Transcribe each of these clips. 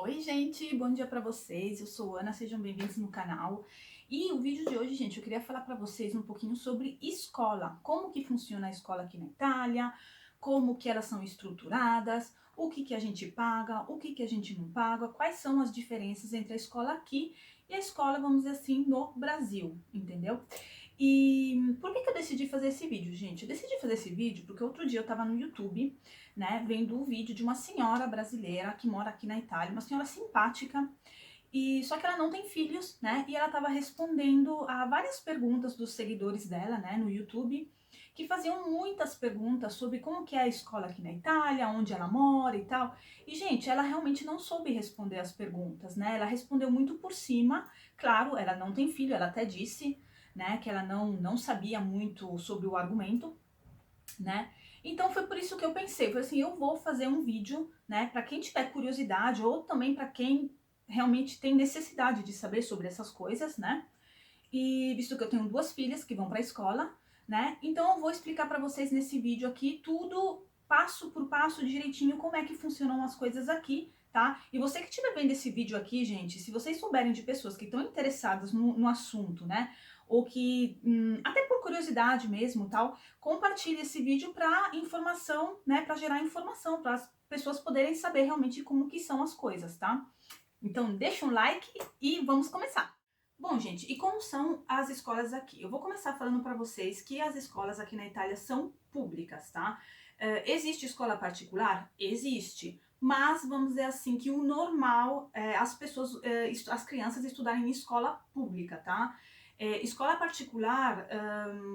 Oi, gente, bom dia pra vocês. Eu sou Ana, sejam bem-vindos no canal. E o vídeo de hoje, gente, eu queria falar pra vocês um pouquinho sobre escola, como que funciona a escola aqui na Itália, como que elas são estruturadas, o que que a gente paga, o que que a gente não paga, quais são as diferenças entre a escola aqui e a escola, vamos dizer assim, no Brasil, entendeu? E por que que eu decidi fazer esse vídeo, gente? Eu decidi fazer esse vídeo porque outro dia eu tava no YouTube, né, vendo o vídeo de uma senhora brasileira que mora aqui na Itália, uma senhora simpática, e só que ela não tem filhos, né? E ela estava respondendo a várias perguntas dos seguidores dela, né, no YouTube, que faziam muitas perguntas sobre como que é a escola aqui na Itália, onde ela mora e tal. E gente, ela realmente não soube responder as perguntas, né? Ela respondeu muito por cima. Claro, ela não tem filho, ela até disse, né, que ela não sabia muito sobre o argumento, né? Então foi por isso que eu pensei, foi assim, eu vou fazer um vídeo, né, para quem tiver curiosidade ou também para quem realmente tem necessidade de saber sobre essas coisas, né? E visto que eu tenho duas filhas que vão para a escola, né? Então eu vou explicar para vocês nesse vídeo aqui tudo passo por passo direitinho como é que funcionam as coisas aqui, tá? E você que estiver vendo esse vídeo aqui, gente, se vocês souberem de pessoas que estão interessadas no assunto, né? Ou que, até por curiosidade mesmo, tal, compartilhe esse vídeo para informação, né? Para gerar informação, para as pessoas poderem saber realmente como que são as coisas, tá? Então deixa um like e vamos começar. Bom, gente, e como são as escolas aqui? Eu vou começar falando para vocês que as escolas aqui na Itália são públicas, tá? Existe escola particular? Existe. Mas vamos dizer assim que o normal é as pessoas, as crianças estudarem em escola pública, tá? Escola particular,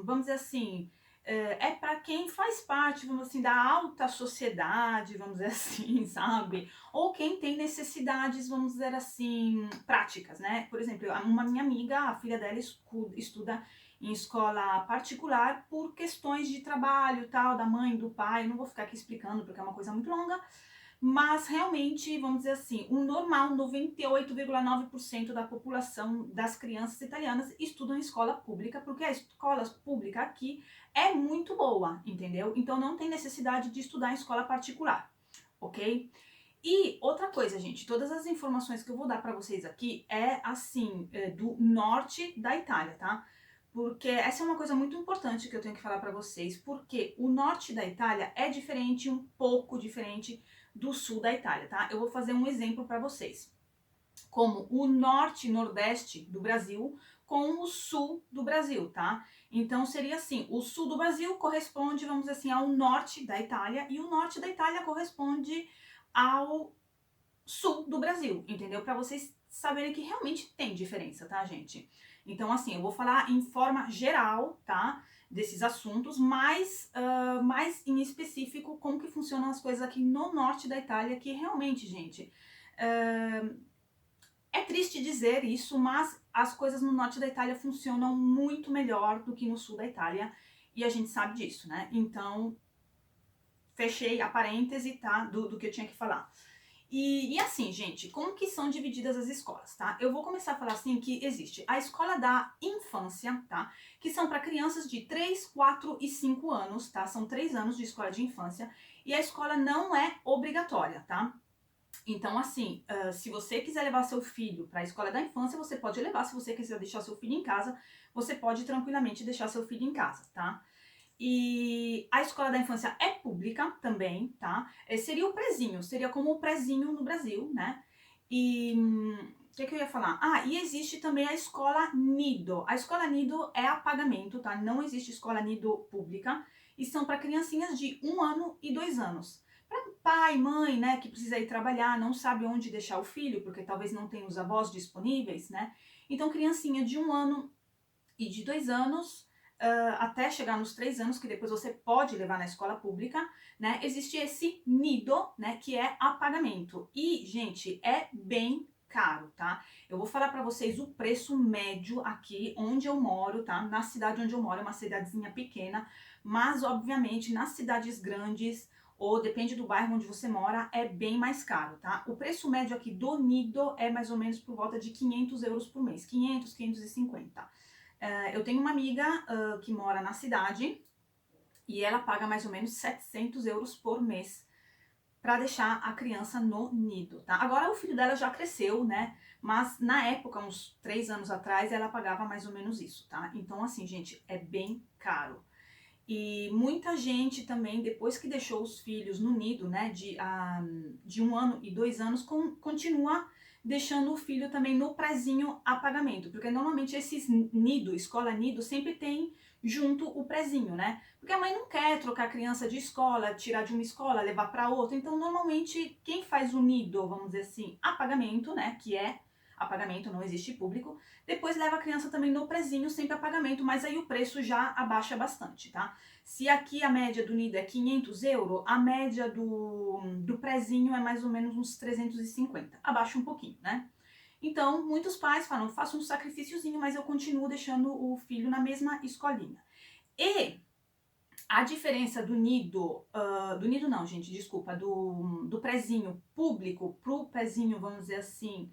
vamos dizer assim, é para quem faz parte, vamos assim, da alta sociedade, vamos dizer assim, sabe? Ou quem tem necessidades, vamos dizer assim, práticas, né? Por exemplo, uma minha amiga, a filha dela estuda em escola particular por questões de trabalho, tal, da mãe, do pai. Não vou ficar aqui explicando porque é uma coisa muito longa, mas realmente, vamos dizer assim, o normal, 98,9% da população das crianças italianas estudam em escola pública, porque a escola pública aqui é muito boa, entendeu? Então não tem necessidade de estudar em escola particular, ok? E outra coisa, gente, todas as informações que eu vou dar para vocês aqui é assim, do norte da Itália, tá? Porque essa é uma coisa muito importante que eu tenho que falar para vocês, porque o norte da Itália é diferente, um pouco diferente do sul da Itália, tá? Eu vou fazer um exemplo para vocês. Como o norte e nordeste do Brasil com o sul do Brasil, tá? Então seria assim, o sul do Brasil corresponde, vamos dizer assim, ao norte da Itália e o norte da Itália corresponde ao sul do Brasil, entendeu? Para vocês saberem que realmente tem diferença, tá, gente? Então, assim, eu vou falar em forma geral, tá? Desses assuntos, mas mais em específico como que funcionam as coisas aqui no norte da Itália, que realmente, gente, é triste dizer isso, mas as coisas no norte da Itália funcionam muito melhor do que no sul da Itália, e a gente sabe disso, né? Então, fechei a parêntese, tá? Do que eu tinha que falar. E assim, gente, como que são divididas as escolas, tá? Eu vou começar a falar assim que existe a escola da infância, tá? Que são para crianças de 3, 4 e 5 anos, tá? São 3 anos de escola de infância e a escola não é obrigatória, tá? Então, assim, se você quiser levar seu filho para a escola da infância, você pode levar. Se você quiser deixar seu filho em casa, você pode tranquilamente deixar seu filho em casa, tá? E a escola da infância é pública também, tá? Seria o prezinho, seria como o prezinho no Brasil, né? E o que eu ia falar? Ah, e existe também a escola nido. A escola nido é a pagamento, tá? Não existe escola nido pública. E são para criancinhas de 1 ano e 2 anos. Para pai, mãe, né, que precisa ir trabalhar, não sabe onde deixar o filho, porque talvez não tenha os avós disponíveis, né? Então, criancinha de 1 ano e de 2 anos, até chegar nos 3 anos, que depois você pode levar na escola pública, né? Existe esse nido, né? Que é a pagamento. E, gente, é bem caro, tá? Eu vou falar para vocês o preço médio aqui onde eu moro, tá? Na cidade onde eu moro, é uma cidadezinha pequena, mas obviamente nas cidades grandes ou depende do bairro onde você mora, é bem mais caro, tá? O preço médio aqui do nido é mais ou menos por volta de 500 euros por mês, 500, 550. Eu tenho uma amiga que mora na cidade e ela paga mais ou menos 700 euros por mês para deixar a criança no nido, tá? Agora o filho dela já cresceu, né? Mas na época, uns 3 anos atrás, ela pagava mais ou menos isso, tá? Então, assim, gente, é bem caro. E muita gente também, depois que deixou os filhos no nido, né, de 1 ano e 2 anos, continua deixando o filho também no prezinho a pagamento. Porque normalmente esses nido, escola nido, sempre tem junto o prezinho, né? Porque a mãe não quer trocar a criança de escola, tirar de uma escola, levar para outra. Então, normalmente, quem faz o nido, vamos dizer assim, a pagamento, né, que é a pagamento, não existe público, depois leva a criança também no prezinho, sempre a pagamento, mas aí o preço já abaixa bastante, tá? Se aqui a média do nido é 500 euros, a média do prezinho é mais ou menos uns 350, abaixa um pouquinho, né? Então, muitos pais falam, faço um sacrifíciozinho, mas eu continuo deixando o filho na mesma escolinha. E a diferença do nido não, gente, desculpa, do prezinho público pro prezinho, vamos dizer assim,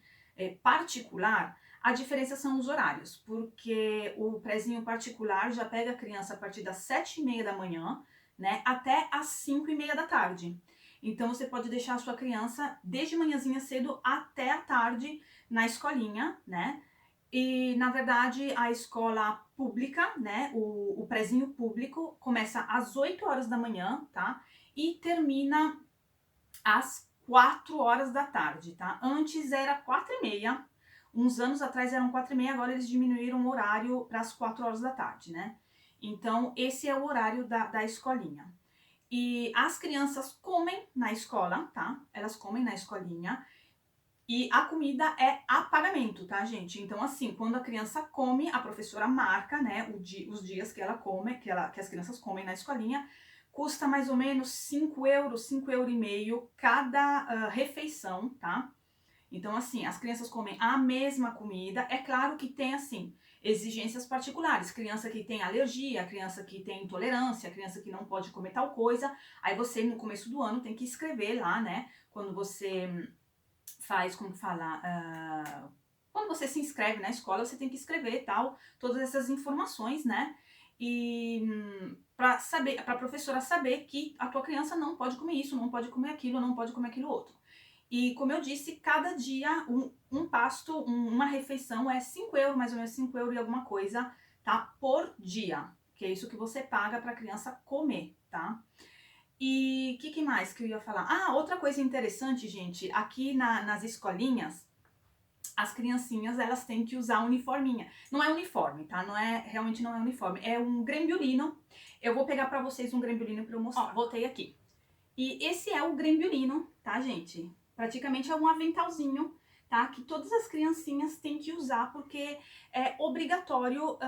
particular, a diferença são os horários, porque o prezinho particular já pega a criança a partir das 7h30 da manhã, né, até as 5h30 da tarde. Então você pode deixar a sua criança desde manhãzinha cedo até a tarde na escolinha, né? E, na verdade, a escola pública, né, o prezinho público, começa às 8 horas da manhã, tá? E termina às 4 horas da tarde, tá? Antes era 4h30, uns anos atrás eram 4h30, agora eles diminuíram o horário para as 4 horas da tarde, né? Então, esse é o horário da escolinha. E as crianças comem na escola, tá? Elas comem na escolinha. E a comida é a pagamento, tá, gente? Então, assim, quando a criança come, a professora marca, né, os dias que ela come, que as crianças comem na escolinha, custa mais ou menos 5 euros, 5,5 € cada refeição, tá? Então, assim, as crianças comem a mesma comida. É claro que tem, assim, exigências particulares. Criança que tem alergia, criança que tem intolerância, criança que não pode comer tal coisa. Aí você, no começo do ano, tem que escrever lá, né, quando você faz, como falar, quando você se inscreve na escola, você tem que escrever tal, todas essas informações, né? E para saber, para a professora saber que a tua criança não pode comer isso, não pode comer aquilo, não pode comer aquilo outro. E como eu disse, cada dia um pasto, uma refeição é 5 euros, mais ou menos 5 euros e alguma coisa, tá? Por dia, que é isso que você paga para a criança comer, tá? E o que mais que eu ia falar? Ah, outra coisa interessante, gente, aqui nas escolinhas, as criancinhas, elas têm que usar uniforminha. Não é uniforme, tá? Realmente não é uniforme, é um grembiulino. Eu vou pegar pra vocês um grembiulino pra eu mostrar. Ó, voltei aqui. E esse é o grembiulino, tá, gente? Praticamente é um aventalzinho, tá? Que todas as criancinhas têm que usar, porque é obrigatório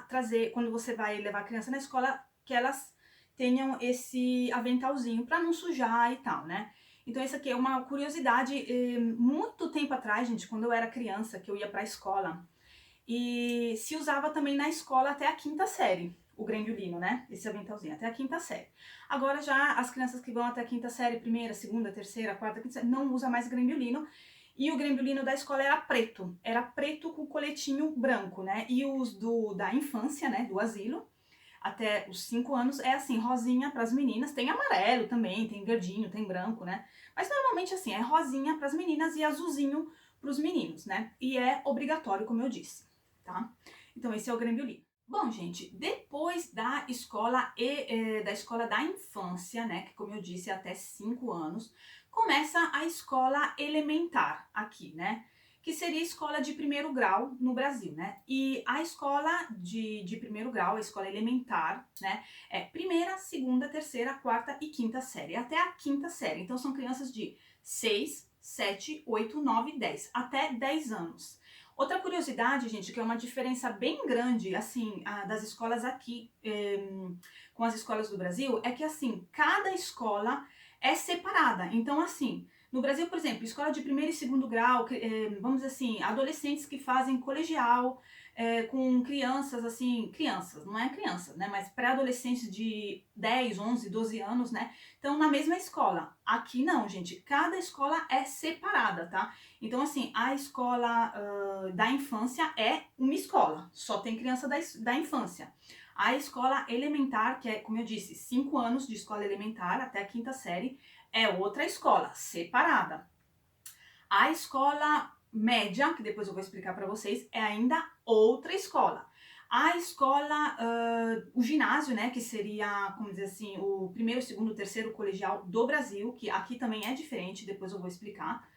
trazer, quando você vai levar a criança na escola, que elas tenham esse aventalzinho para não sujar e tal, né? Então isso aqui é uma curiosidade, muito tempo atrás, gente, quando eu era criança, que eu ia pra escola, e se usava também na escola até a 5ª série, o grembiulino, né? Esse aventalzinho, até a 5ª série. Agora já as crianças que vão até a 5ª série, 1ª, 2ª, 3ª, 4ª, 5ª série, não usa mais grembiulino. E o grembiulino da escola era preto com coletinho branco, né? E os da infância, né, do asilo, até os 5 anos, é assim, rosinha para as meninas, tem amarelo também, tem verdinho, tem branco, né? Mas normalmente assim, é rosinha para as meninas e azulzinho para os meninos, né? E é obrigatório, como eu disse, tá? Então esse é o grembiulino. Bom, gente, depois da escola da escola da infância, né, que como eu disse, é até 5 anos, começa a escola elementar aqui, né? Que seria a escola de 1º grau no Brasil, né? E a escola de 1º grau, a escola elementar, né, é 1ª, 2ª, 3ª, 4ª e 5ª série, até a 5ª série. Então são crianças de 6, 7, 8, 9, 10, até 10 anos. Outra curiosidade, gente, que é uma diferença bem grande, assim, das escolas aqui com as escolas do Brasil, é que, assim, cada escola é separada. Então, assim, no Brasil, por exemplo, escola de 1º e 2º grau, vamos dizer assim, adolescentes que fazem colegial com crianças, assim, crianças, não é crianças, né, mas pré-adolescentes de 10, 11, 12 anos, né, estão na mesma escola. Aqui não, gente, cada escola é separada, tá? Então, assim, a escola da infância é uma escola, só tem criança da infância. A escola elementar, que é, como eu disse, 5 anos de escola elementar até a 5ª série, é outra escola, separada. A escola média, que depois eu vou explicar para vocês, é ainda outra escola. A escola, o ginásio, né, que seria, como dizer assim, o primeiro, segundo, terceiro colegial do Brasil, que aqui também é diferente, depois eu vou explicar,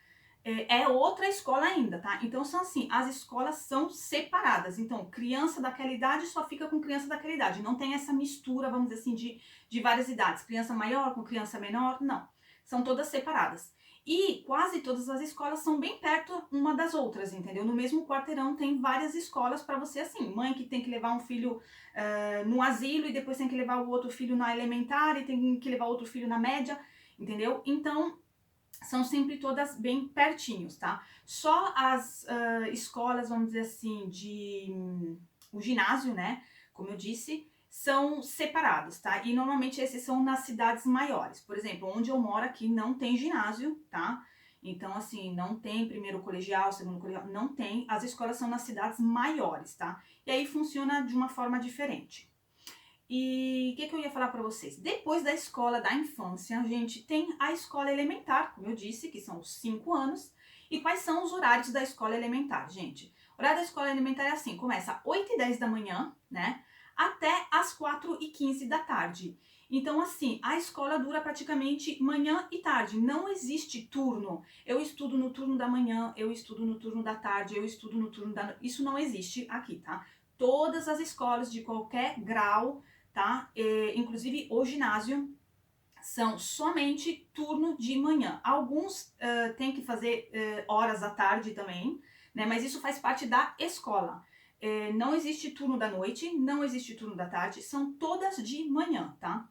é outra escola ainda, tá? Então são assim, as escolas são separadas. Então, criança daquela idade só fica com criança daquela idade. Não tem essa mistura, vamos dizer assim, de várias idades. Criança maior com criança menor, não. São todas separadas. E quase todas as escolas são bem perto uma das outras, entendeu? No mesmo quarteirão tem várias escolas para você, assim, mãe que tem que levar um filho no asilo e depois tem que levar o outro filho na elementar e tem que levar outro filho na média, entendeu? Então, são sempre todas bem pertinhos, tá? Só as escolas, vamos dizer assim, o ginásio, né? Como eu disse, são separados, tá? E normalmente esses são nas cidades maiores. Por exemplo, onde eu moro aqui não tem ginásio, tá? Então, assim, não tem primeiro colegial, segundo colegial, não tem. As escolas são nas cidades maiores, tá? E aí funciona de uma forma diferente. E o que eu ia falar para vocês? Depois da escola da infância, a gente tem a escola elementar, como eu disse, que são os 5 anos. E quais são os horários da escola elementar, gente? O horário da escola elementar é assim, começa às 8h10 da manhã, né? Até às 4h15 da tarde. Então, assim, a escola dura praticamente manhã e tarde. Não existe turno. Eu estudo no turno da manhã, eu estudo no turno da tarde, eu estudo no turno da noite. Isso não existe aqui, tá? Todas as escolas de qualquer grau, tá? Inclusive o ginásio, são somente turno de manhã. Alguns têm que fazer horas à tarde também, né? Mas isso faz parte da escola. Não existe turno da noite, não existe turno da tarde, são todas de manhã, tá?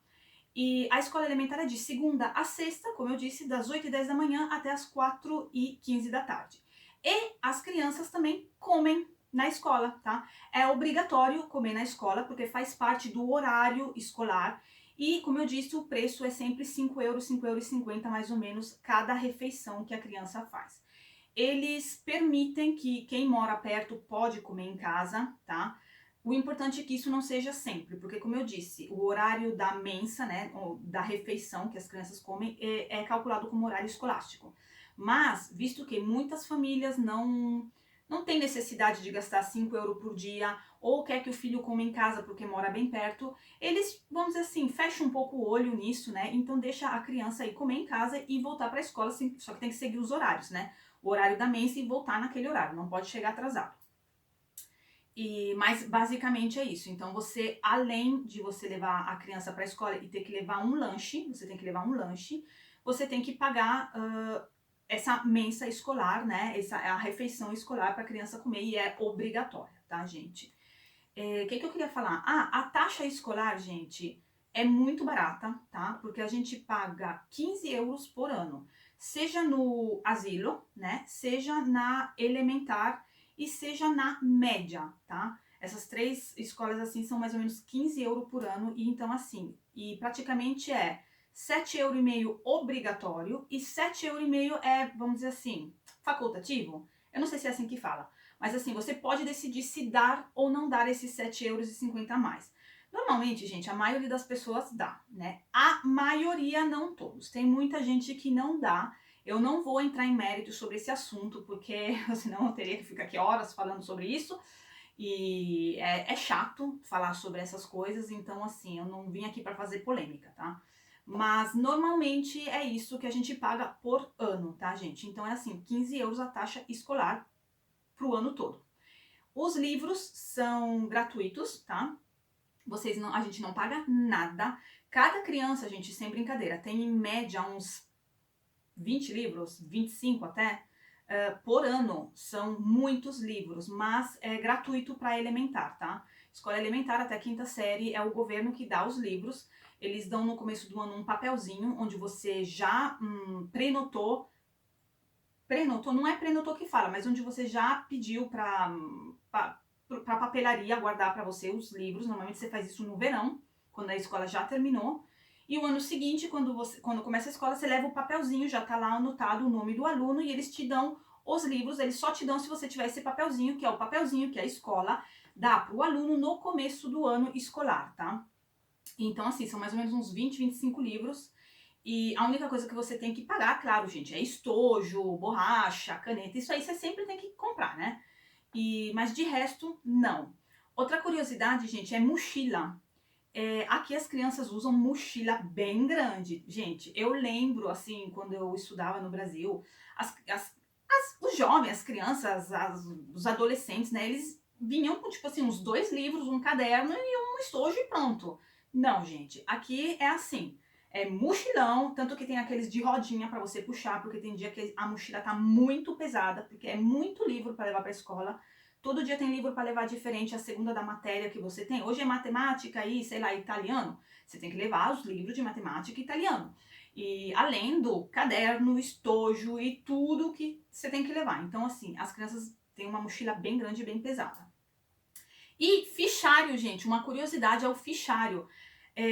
E a escola elementar é de segunda a sexta, como eu disse, das 8h10 da manhã até as 4h15 da tarde. E as crianças também comem na escola, tá? É obrigatório comer na escola, porque faz parte do horário escolar. E, como eu disse, o preço é sempre 5 euros, 5,50 € mais ou menos, cada refeição que a criança faz. Eles permitem que quem mora perto pode comer em casa, tá? O importante é que isso não seja sempre, porque como eu disse, o horário da mensa, né, da refeição que as crianças comem é calculado como horário escolástico. Mas, visto que muitas famílias não têm necessidade de gastar 5 euros por dia, ou quer que o filho coma em casa porque mora bem perto, eles, vamos dizer assim, fecham um pouco o olho nisso, né? Então deixa a criança ir comer em casa e voltar para a escola, assim, só que tem que seguir os horários, né? O horário da mensa e voltar naquele horário, não pode chegar atrasado. Mas basicamente é isso. Então você, além de você levar a criança para a escola e ter que levar um lanche, você tem que pagar essa mensa escolar, né? A refeição escolar para a criança comer e é obrigatória, tá, gente? O que eu queria falar? A taxa escolar, gente, é muito barata, tá? Porque a gente paga 15 euros por ano, seja no asilo, né? Seja na elementar e seja na média, tá? Essas três escolas, assim, são mais ou menos 15 euros por ano, e então, assim, e praticamente é 7,5 € obrigatório e 7,5 € é, vamos dizer assim, facultativo. Eu não sei se é assim que fala. Mas assim, você pode decidir se dar ou não dar esses 7,50 € a mais. Normalmente, gente, a maioria das pessoas dá, né? A maioria, não todos. Tem muita gente que não dá. Eu não vou entrar em mérito sobre esse assunto, porque senão eu teria que ficar aqui horas falando sobre isso. E é chato falar sobre essas coisas, então assim, eu não vim aqui para fazer polêmica, tá? Mas normalmente é isso que a gente paga por ano, tá, gente? Então é assim, 15 euros a taxa escolar pro ano todo. Os livros são gratuitos, tá? A gente não paga nada. Cada criança, gente, sem brincadeira, tem em média uns 20 livros, 25 até, por ano. São muitos livros, mas é gratuito para elementar, tá? Escola elementar até quinta série é o governo que dá os livros. Eles dão no começo do ano um papelzinho onde você já prenotou, não é prenotou que fala, mas onde você já pediu para papelaria guardar para você os livros. Normalmente você faz isso no verão, quando a escola já terminou. E o ano seguinte, quando começa a escola, você leva o papelzinho, já tá lá anotado o nome do aluno e eles te dão os livros. Eles só te dão se você tiver esse papelzinho, que é o papelzinho que a escola dá para o aluno no começo do ano escolar, tá? Então, assim, são mais ou menos uns 20, 25 livros. E a única coisa que você tem que pagar, claro, gente, é estojo, borracha, caneta, isso aí você sempre tem que comprar, né? Mas de resto, não. Outra curiosidade, gente, é mochila. Aqui as crianças usam mochila bem grande. Gente, eu lembro, assim, quando eu estudava no Brasil, os jovens, as crianças, os adolescentes, né, eles vinham com, tipo assim, uns 2 livros, um caderno e um estojo e pronto. Não, gente, aqui é assim. É mochilão, tanto que tem aqueles de rodinha para você puxar, porque tem dia que a mochila tá muito pesada, porque é muito livro para levar para escola. Todo dia tem livro para levar diferente a segunda da matéria que você tem. Hoje é matemática e, sei lá, italiano. Você tem que levar os livros de matemática e italiano. E além do caderno, estojo e tudo que você tem que levar. Então, assim, as crianças têm uma mochila bem grande e bem pesada. E fichário, gente, uma curiosidade é o fichário.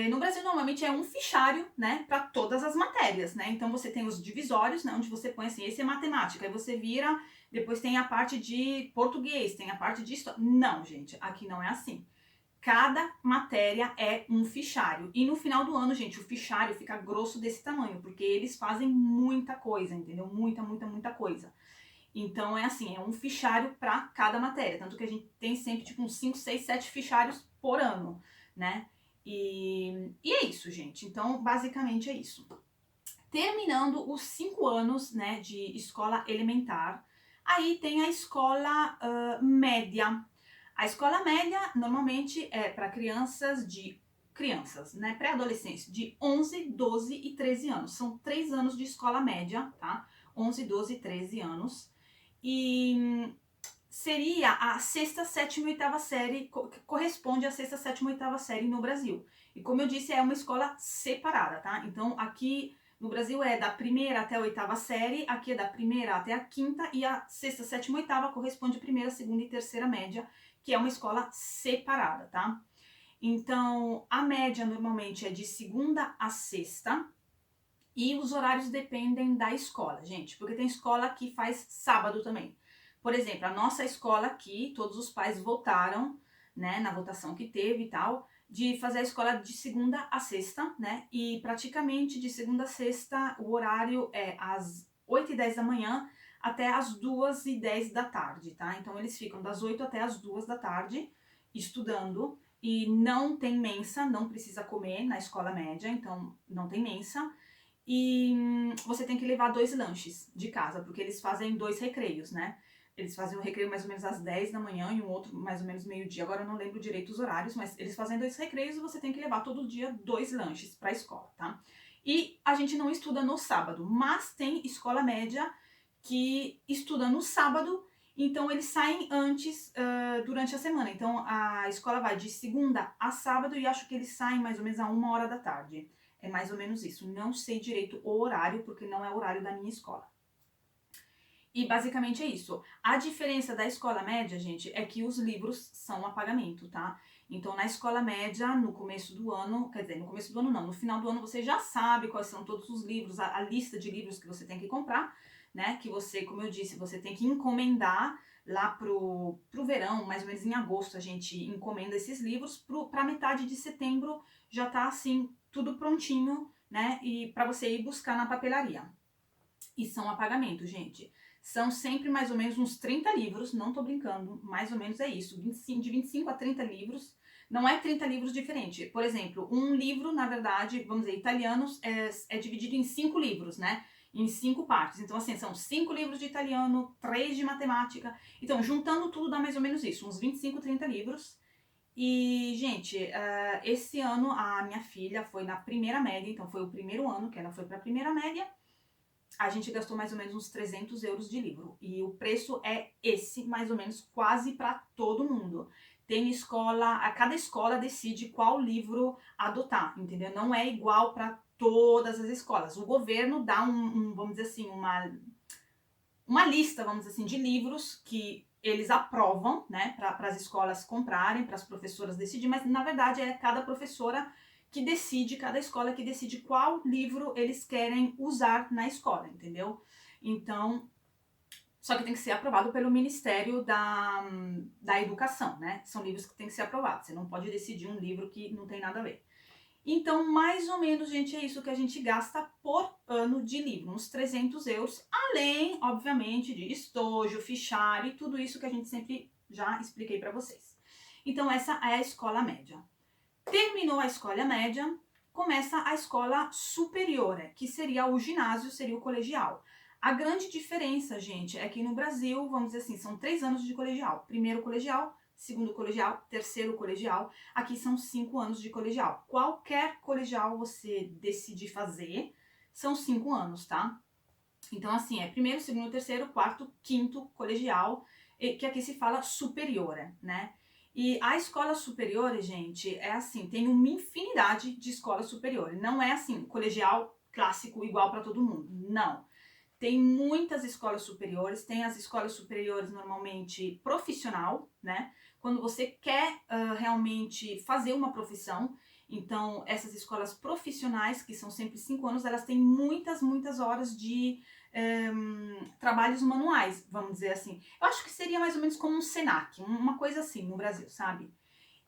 No Brasil, normalmente é um fichário, né, para todas as matérias, né? Então, você tem os divisórios, né, onde você põe assim, esse é matemática, aí você vira, depois tem a parte de português, tem a parte de história. Não, gente, aqui não é assim. Cada matéria é um fichário. E no final do ano, gente, o fichário fica grosso desse tamanho, porque eles fazem muita coisa, entendeu? Muita, muita, muita coisa. Então é assim, é um fichário para cada matéria. Tanto que a gente tem sempre tipo uns 5, 6, 7 fichários por ano, né? E é isso, gente. Então, basicamente é isso. Terminando os 5 anos, né, de escola elementar, aí tem a escola média. A escola média normalmente é para crianças, né, pré-adolescentes de 11, 12 e 13 anos. São 3 anos de escola média, tá? 11, 12 e 13 anos. E seria a sexta, sétima e oitava série, corresponde à sexta, sétima e oitava série no Brasil. E como eu disse, é uma escola separada, tá? Então aqui no Brasil é da primeira até a oitava série, aqui é da primeira até a quinta, e a sexta, sétima e oitava corresponde à primeira, segunda e terceira média, que é uma escola separada, tá? Então a média normalmente é de segunda a sexta, e os horários dependem da escola, gente, porque tem escola que faz sábado também. Por exemplo, a nossa escola aqui, todos os pais votaram, né, na votação que teve e tal, de fazer a escola de segunda a sexta, né, e praticamente de segunda a sexta o horário é às 8h10 da manhã até às 2h10 da tarde, tá? Então eles ficam das 8 até às 2 da tarde estudando e não tem mensa, não precisa comer na escola média, então não tem mensa. E você tem que levar 2 lanches de casa, porque eles fazem 2 recreios, né? Eles fazem um recreio mais ou menos às 10 da manhã e um outro mais ou menos meio-dia. Agora eu não lembro direito os horários, mas eles fazem 2 recreios e você tem que levar todo dia 2 lanches para a escola, tá? E a gente não estuda no sábado, mas tem escola média que estuda no sábado, então eles saem antes, durante a semana. Então a escola vai de segunda a sábado e acho que eles saem mais ou menos a 1h da tarde. É mais ou menos isso. Não sei direito o horário, porque não é o horário da minha escola. E basicamente é isso. A diferença da escola média, gente, é que os livros são a pagamento, tá? Então, na escola média, no começo do ano, quer dizer, no começo do ano não, no final do ano você já sabe quais são todos os livros, a lista de livros que você tem que comprar, né? Que você, como eu disse, você tem que encomendar lá pro verão, mais ou menos em agosto, a gente encomenda esses livros, pra metade de setembro já tá assim, tudo prontinho, né? E para você ir buscar na papelaria. E são a pagamento, gente. São sempre mais ou menos uns 30 livros, não tô brincando, mais ou menos é isso, de 25 a 30 livros. Não é 30 livros diferentes. Por exemplo, um livro, na verdade, vamos dizer, italianos, é dividido em 5 livros, né? Em 5 partes. Então, assim, são 5 livros de italiano, 3 de matemática. Então, juntando tudo dá mais ou menos isso, uns 25, 30 livros. E, gente, esse ano a minha filha foi na primeira média, então foi o primeiro ano que ela foi para a primeira média. A gente gastou mais ou menos uns 300 euros de livro. E o preço é esse, mais ou menos, quase para todo mundo. Tem escola, cada escola decide qual livro adotar, entendeu? Não é igual para todas as escolas. O governo dá vamos dizer assim, uma lista, vamos dizer assim, de livros que eles aprovam, né, para as escolas comprarem, para as professoras decidirem, mas na verdade é cada professora que decide, cada escola que decide qual livro eles querem usar na escola, entendeu? Então, só que tem que ser aprovado pelo Ministério da Educação, né? São livros que tem que ser aprovados, você não pode decidir um livro que não tem nada a ver. Então, mais ou menos, gente, é isso que a gente gasta por ano de livro, uns 300 euros, além, obviamente, de estojo, fichário e tudo isso que a gente sempre já expliquei para vocês. Então, essa é a escola média. Terminou a escola média, começa a escola superior, que seria o ginásio, seria o colegial. A grande diferença, gente, é que no Brasil, vamos dizer assim, são 3 anos de colegial. Primeiro colegial, segundo colegial, terceiro colegial. Aqui são 5 anos de colegial. Qualquer colegial você decidir fazer, são 5 anos, tá? Então, assim, é primeiro, segundo, terceiro, quarto, quinto colegial, que aqui se fala superior, né? E a escola superior, gente, é assim, tem uma infinidade de escolas superiores. Não é assim, colegial clássico igual para todo mundo. Não. Tem muitas escolas superiores, tem as escolas superiores normalmente profissional, né? Quando você quer realmente fazer uma profissão, então essas escolas profissionais, que são sempre 5 anos, elas têm muitas horas de trabalhos manuais, vamos dizer assim. Eu acho que seria mais ou menos como um Senac, uma coisa assim no Brasil, sabe?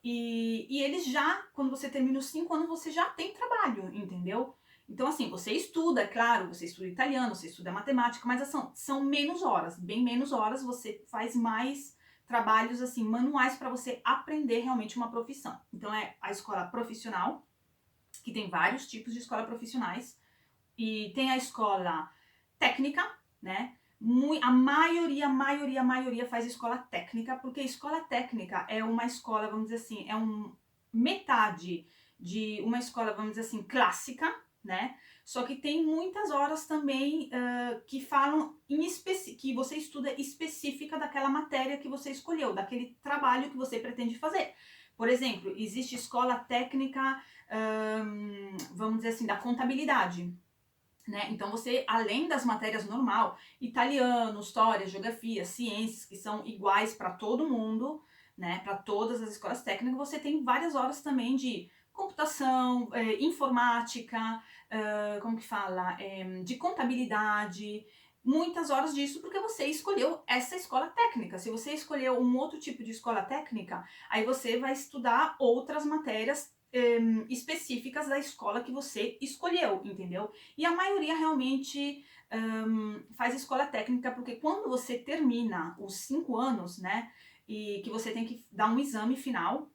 E eles já, quando você termina os 5 anos, você já tem trabalho, entendeu? Então, assim, você estuda, é claro, você estuda italiano, você estuda matemática, mas são menos horas, bem menos horas, você faz mais trabalhos, assim, manuais para você aprender realmente uma profissão. Então, é a escola profissional, que tem vários tipos de escola profissionais, e tem a escola técnica, né? A maioria faz escola técnica, porque escola técnica é uma escola, vamos dizer assim, metade de uma escola, vamos dizer assim, clássica, né? Só que tem muitas horas também que falam que você estuda específica daquela matéria que você escolheu, daquele trabalho que você pretende fazer. Por exemplo, existe escola técnica, vamos dizer assim, da contabilidade, né? Então você, além das matérias normal, italiano, história, geografia, ciências, que são iguais para todo mundo, né? Para todas as escolas técnicas, você tem várias horas também de computação, informática, como que fala, de contabilidade, muitas horas disso porque você escolheu essa escola técnica. Se você escolheu um outro tipo de escola técnica, aí você vai estudar outras matérias específicas da escola que você escolheu, entendeu? E a maioria realmente faz escola técnica porque quando você termina os 5 anos, né, e que você tem que dar um exame final,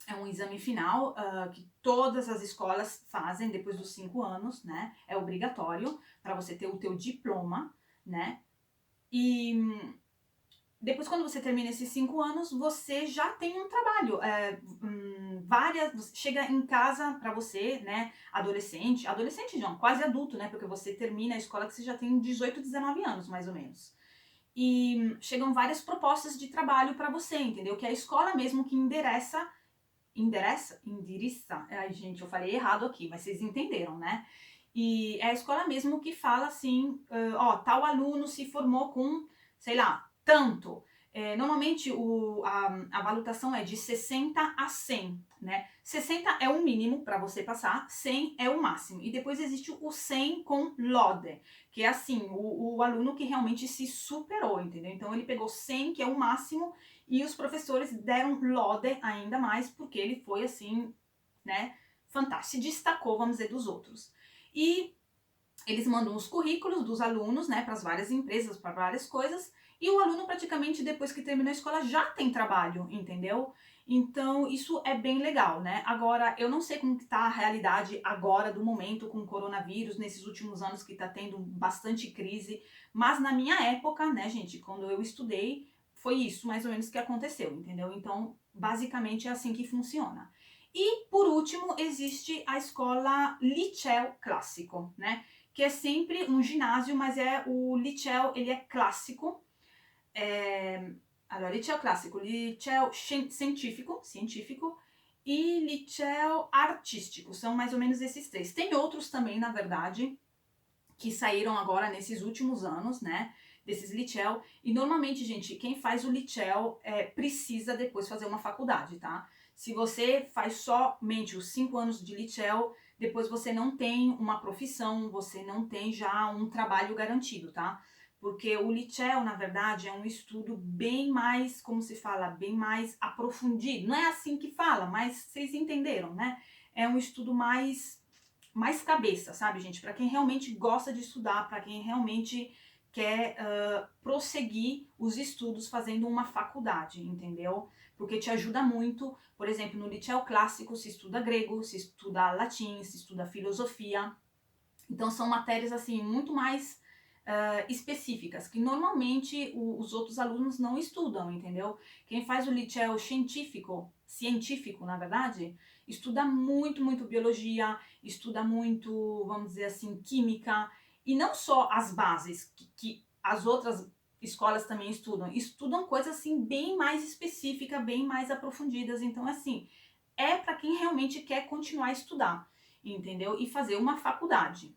é um exame final que todas as escolas fazem depois dos 5 anos, né, é obrigatório para você ter o teu diploma, né, e depois, quando você termina esses 5 anos, você já tem um trabalho. Chega em casa para você, né? Adolescente não, quase adulto, né? Porque você termina a escola que você já tem 18, 19 anos, mais ou menos. E chegam várias propostas de trabalho para você, entendeu? Que é a escola mesmo que endereça. Ai, gente, eu falei errado aqui, mas vocês entenderam, né? E é a escola mesmo que fala assim, ó, tal aluno se formou com, sei lá, tanto. Normalmente a valutação é de 60 a 100, né? 60 é o mínimo para você passar, 100 é o máximo. E depois existe o 100 com lode, que é assim, o aluno que realmente se superou, entendeu? Então ele pegou 100, que é o máximo, e os professores deram lode ainda mais, porque ele foi assim, né, fantástico, se destacou, vamos dizer, dos outros. E eles mandam os currículos dos alunos, né, para as várias empresas, para várias coisas, e o aluno praticamente depois que terminou a escola já tem trabalho, entendeu? Então isso é bem legal, né? Agora, eu não sei como que tá a realidade agora do momento com o coronavírus, nesses últimos anos que tá tendo bastante crise, mas na minha época, né, gente, quando eu estudei, foi isso mais ou menos que aconteceu, entendeu? Então, basicamente é assim que funciona. E, por último, existe a escola Liceu Clássico, né? Que é sempre um ginásio, mas o liceu, ele é clássico. Allora, liceu clássico, liceu científico e liceu artístico, são mais ou menos esses três. Tem outros também, na verdade, que saíram agora nesses últimos anos, né, desses liceu, e normalmente, gente, quem faz o liceu precisa depois fazer uma faculdade, tá? Se você faz somente os 5 anos de liceu, depois você não tem uma profissão, você não tem já um trabalho garantido, tá? Porque o liceu, na verdade, é um estudo bem mais, como se fala, bem mais aprofundido. Não é assim que fala, mas vocês entenderam, né? é um estudo mais cabeça, sabe, gente? Para quem realmente gosta de estudar, para quem realmente quer prosseguir os estudos fazendo uma faculdade, entendeu? Porque te ajuda muito, por exemplo, no liceu clássico se estuda grego, se estuda latim, se estuda filosofia. Então são matérias assim muito mais específicas, que normalmente os outros alunos não estudam, entendeu? Quem faz o liceu científico, na verdade, estuda muito biologia, estuda muito, vamos dizer assim, química, e não só as bases, que as outras escolas também estudam coisas assim bem mais específicas, bem mais aprofundidas. Então, assim, é para quem realmente quer continuar a estudar, entendeu? E fazer uma faculdade.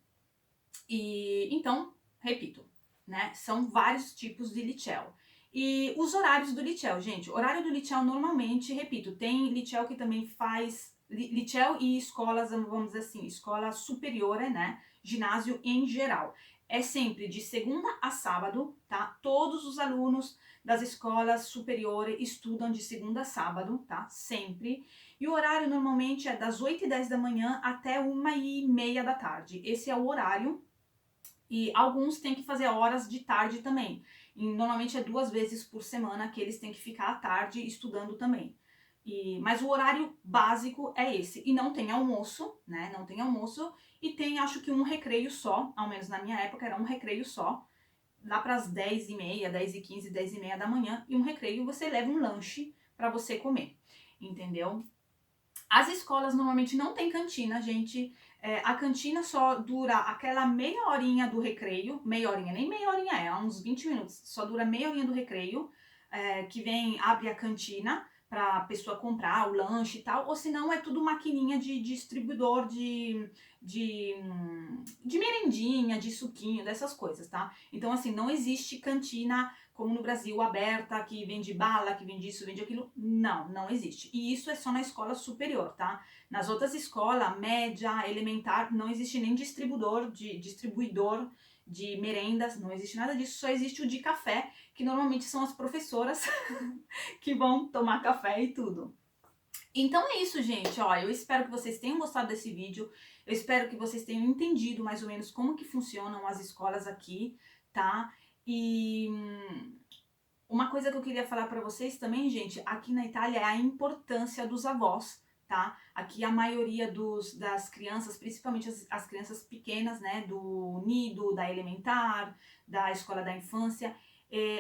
E então, repito, né? São vários tipos de liceu. E os horários do liceu, gente, horário do liceu normalmente, repito, tem liceu que também faz liceu e escolas, vamos dizer assim, escola superior, né? Ginásio em geral. É sempre de segunda a sábado, tá? Todos os alunos das escolas superiores estudam de segunda a sábado, tá? Sempre. E o horário normalmente é das 8h10 da manhã até 1h30 da tarde. Esse é o horário. E alguns têm que fazer horas de tarde também. E normalmente é 2 vezes por semana que eles têm que ficar à tarde estudando também. Mas o horário básico é esse. E não tem almoço, né? Não tem almoço. E tem, acho que um recreio só. Ao menos na minha época era um recreio só. Lá para as 10h30, 10h15, 10h30 da manhã. E um recreio você leva um lanche para você comer. Entendeu? As escolas normalmente não tem cantina, gente. A cantina só dura aquela meia horinha do recreio, meia horinha, nem meia horinha é uns 20 minutos, só dura meia horinha do recreio, que abre a cantina para a pessoa comprar o lanche e tal, ou senão é tudo maquininha de distribuidor de merendinha, de suquinho, dessas coisas, tá? Então, assim, não existe cantina como no Brasil, aberta, que vende bala, que vende isso, vende aquilo. Não, não existe. E isso é só na escola superior, tá? Nas outras escolas, média, elementar, não existe nem distribuidor de merendas, não existe nada disso, só existe o de café, que normalmente são as professoras que vão tomar café e tudo. Então é isso, gente. Ó, eu espero que vocês tenham gostado desse vídeo. Eu espero que vocês tenham entendido mais ou menos como que funcionam as escolas aqui, tá? E uma coisa que eu queria falar para vocês também, gente, aqui na Itália é a importância dos avós, tá? Aqui a maioria das crianças, principalmente as crianças pequenas, né, do nido, da elementar, da escola da infância,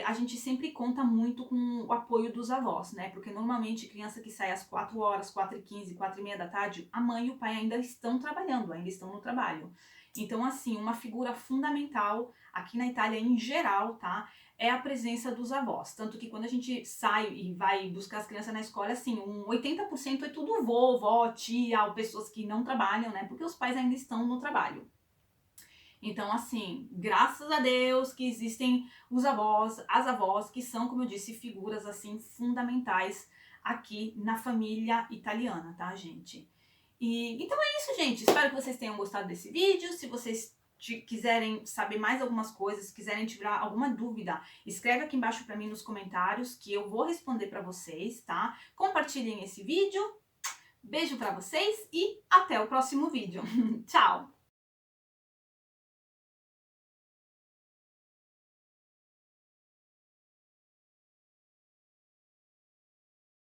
a gente sempre conta muito com o apoio dos avós, né? Porque normalmente criança que sai às 4 horas, 4h15, 4h30 da tarde, a mãe e o pai ainda estão trabalhando, ainda estão no trabalho. Então, assim, uma figura fundamental aqui na Itália em geral, tá? É a presença dos avós. Tanto que quando a gente sai e vai buscar as crianças na escola, assim, 80% é tudo vô, vó, tia, ou pessoas que não trabalham, né? Porque os pais ainda estão no trabalho. Então, assim, graças a Deus que existem os avós, as avós, que são, como eu disse, figuras, assim, fundamentais aqui na família italiana, tá, gente? Então é isso, gente. Espero que vocês tenham gostado desse vídeo. Se vocês quiserem saber mais algumas coisas, quiserem tirar alguma dúvida, escreve aqui embaixo para mim nos comentários que eu vou responder para vocês, tá? Compartilhem esse vídeo. Beijo para vocês e até o próximo vídeo. Tchau!